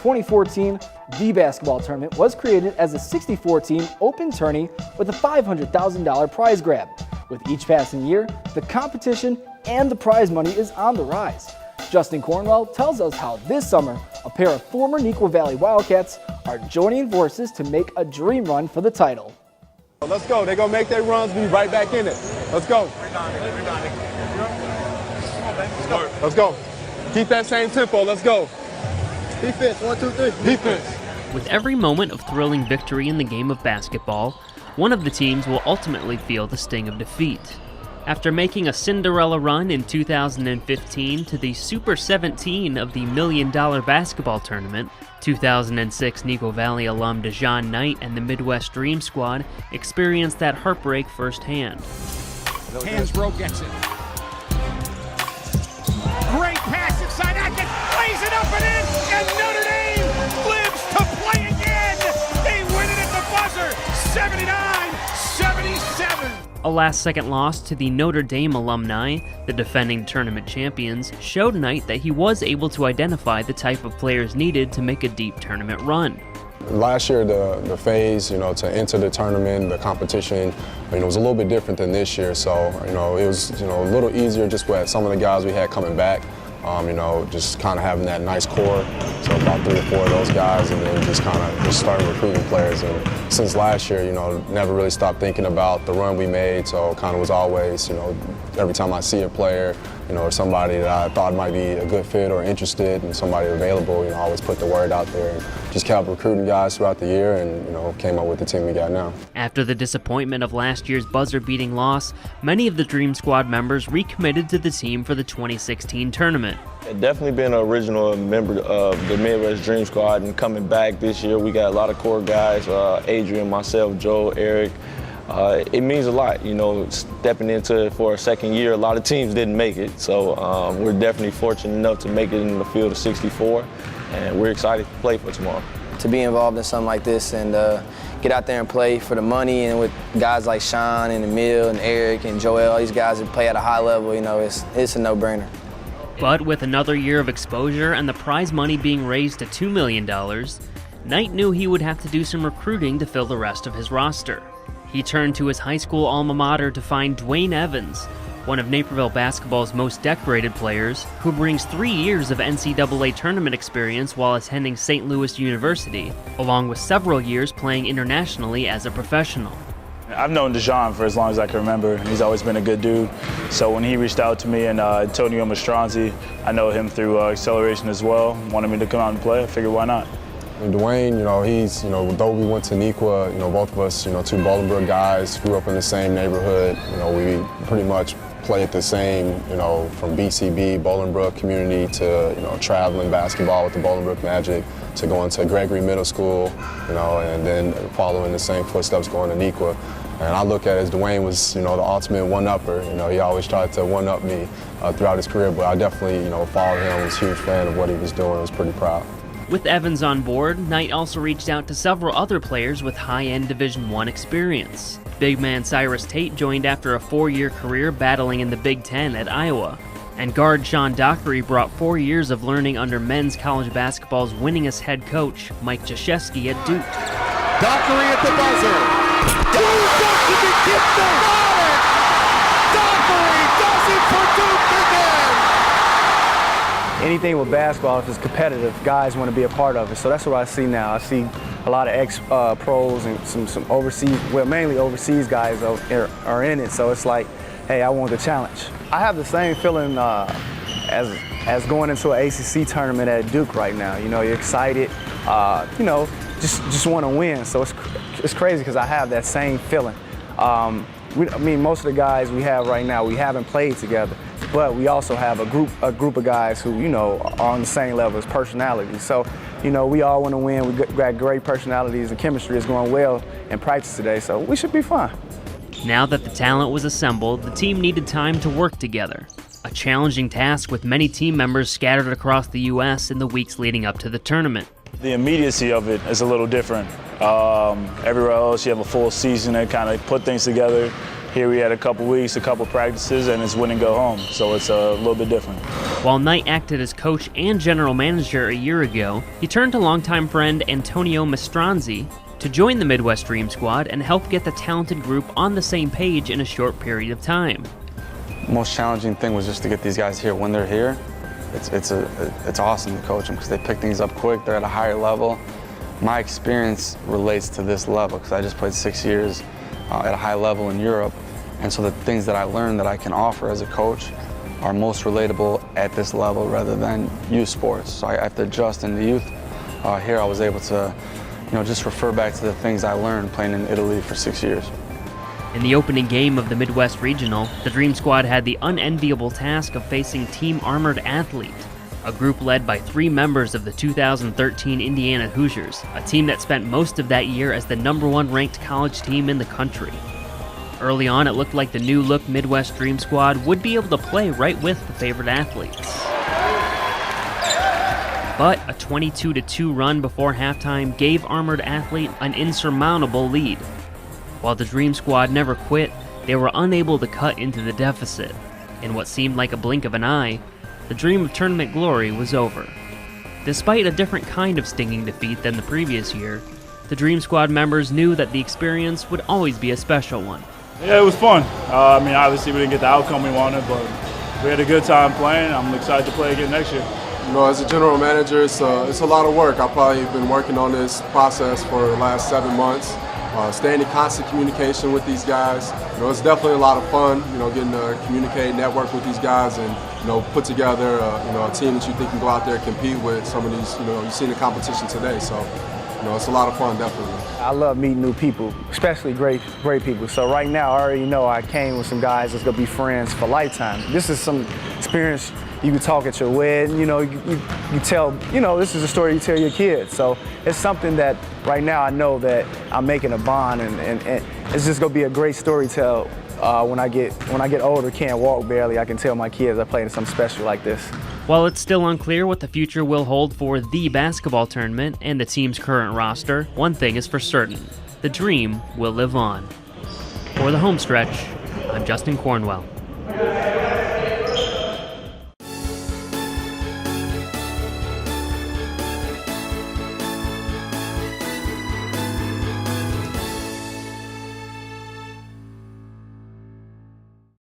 2014, the basketball tournament was created as a 64-team open tourney with a $500,000 prize grab. With each passing year, the competition and the prize money is on the rise. Justin Cornwell tells us how this summer, a pair of former Neuqua Valley Wildcats are joining forces to make a dream run for the title. Let's go. They're going to make their runs, be right back in it. Let's go. Let's go. Keep that same tempo. Let's go. Defense, 1, 2, 3. Defense. With every moment of thrilling victory in the game of basketball, one of the teams will ultimately feel the sting of defeat. After making a Cinderella run in 2015 to the Super 17 of the $1 Million Basketball Tournament, 2006 Neuqua Valley alum Dejon Knight and the Midwest Dream Squad experienced that heartbreak firsthand. Hansbrough gets it. Great pass inside Atkins, plays it up and Notre Dame lives to play again. They win it at the buzzer, 79-77. A last-second loss to the Notre Dame alumni, the defending tournament champions, showed Knight that he was able to identify the type of players needed to make a deep tournament run. Last year, the phase, to enter the tournament, the competition, was a little bit different than this year. So, it was, a little easier just with some of the guys we had coming back. Just kind of having that nice core. So about 3 or 4 of those guys, and then just started recruiting players. And since last year, never really stopped thinking about the run we made. So kind of was always, every time I see a player, or somebody that I thought might be a good fit or interested and somebody available, I always put the word out there and just kept recruiting guys throughout the year and, came up with the team we got now. After the disappointment of last year's buzzer-beating loss, many of the Dream Squad members recommitted to the team for the 2016 tournament. Definitely been an original member of the Midwest Dream Squad, and coming back this year, we got a lot of core guys, Adrian, myself, Joe, Eric. It means a lot, stepping into it for a second year. A lot of teams didn't make it, so we're definitely fortunate enough to make it in the field of 64, and we're excited to play for tomorrow. To be involved in something like this and get out there and play for the money, and with guys like Sean and Emil and Eric and Joel, all these guys that play at a high level, it's a no-brainer. But with another year of exposure and the prize money being raised to $2 million, Knight knew he would have to do some recruiting to fill the rest of his roster. He turned to his high school alma mater to find Dwayne Evans, one of Naperville basketball's most decorated players, who brings 3 years of NCAA tournament experience while attending St. Louis University, along with several years playing internationally as a professional. I've known Dejon for as long as I can remember, and he's always been a good dude. So when he reached out to me and Antonio Mastronzi, I know him through Acceleration as well, wanted me to come out and play, I figured why not. And Dwayne, he's, though we went to Neuqua, both of us, 2 Bolingbrook guys, grew up in the same neighborhood. We pretty much played the same, from BCB, Bolingbrook community to, traveling basketball with the Bolingbrook Magic to going to Gregory Middle School, and then following the same footsteps going to Neuqua. And I look at it as Dwayne was, the ultimate one-upper. He always tried to one-up me throughout his career, but I definitely, followed him, was a huge fan of what he was doing, was pretty proud. With Evans on board, Knight also reached out to several other players with high-end Division I experience. Big man Cyrus Tate joined after a 4-year career battling in the Big Ten at Iowa. And guard Sean Dockery brought 4 years of learning under men's college basketball's winningest head coach, Mike Krzyzewski at Duke. Dockery at the buzzer. Dockery does it for Duke again. Anything with basketball, if it's competitive, guys want to be a part of it. So that's what I see now. I see a lot of ex-pros and some overseas, well, mainly overseas guys are in it. So it's like, hey, I want the challenge. I have the same feeling as going into an ACC tournament at Duke right now. You're excited, just want to win. So it's crazy because I have that same feeling. Most of the guys we have right now, we haven't played together, but we also have a group of guys who, are on the same level as personalities. So, we all want to win. We got great personalities, and chemistry is going well in practice today, so we should be fine. Now that the talent was assembled, the team needed time to work together. A challenging task with many team members scattered across the U.S. in the weeks leading up to the tournament. The immediacy of it is a little different. Everywhere else, you have a full season to kind of put things together. Here we had a couple weeks, a couple practices, and it's win and go home. So it's a little bit different. While Knight acted as coach and general manager a year ago, he turned to longtime friend Antonio Mastronzi to join the Midwest Dream Squad and help get the talented group on the same page in a short period of time. Most challenging thing was just to get these guys here. When they're here, it's awesome to coach them because they pick things up quick. They're at a higher level. My experience relates to this level because I just played 6 years at a high level in Europe, and so the things that I learned that I can offer as a coach are most relatable at this level rather than youth sports. So I have to adjust in the youth. Here I was able to, just refer back to the things I learned playing in Italy for 6 years. In the opening game of the Midwest Regional, the Dream Squad had the unenviable task of facing Team Armored Athlete, a group led by 3 members of the 2013 Indiana Hoosiers, a team that spent most of that year as the #1 ranked college team in the country. Early on, it looked like the new-look Midwest Dream Squad would be able to play right with the favored athletes. But a 22-2 run before halftime gave Armored Athlete an insurmountable lead. While the Dream Squad never quit, they were unable to cut into the deficit. In what seemed like a blink of an eye, the dream of tournament glory was over. Despite a different kind of stinging defeat than the previous year, the Dream Squad members knew that the experience would always be a special one. Yeah, it was fun. Obviously we didn't get the outcome we wanted, but we had a good time playing. I'm excited to play again next year. As a general manager, it's a lot of work. I've probably been working on this process for the last 7 months. Staying in constant communication with these guys. It's definitely a lot of fun, getting to communicate, network with these guys, and, put together, a team that you think can go out there and compete with some of these, you've seen the competition today. So, it's a lot of fun, definitely. I love meeting new people, especially great people. So right now, I already know I came with some guys that's gonna be friends for lifetime. This is some experience you can talk at your wedding, you tell, this is a story you tell your kids. So it's something that right now I know that I'm making a bond, and it's just gonna be a great story to tell when I get older, can't walk barely, I can tell my kids I played in something special like this. While it's still unclear what the future will hold for the basketball tournament and the team's current roster, one thing is for certain: the dream will live on. For the home stretch, I'm Justin Cornwell.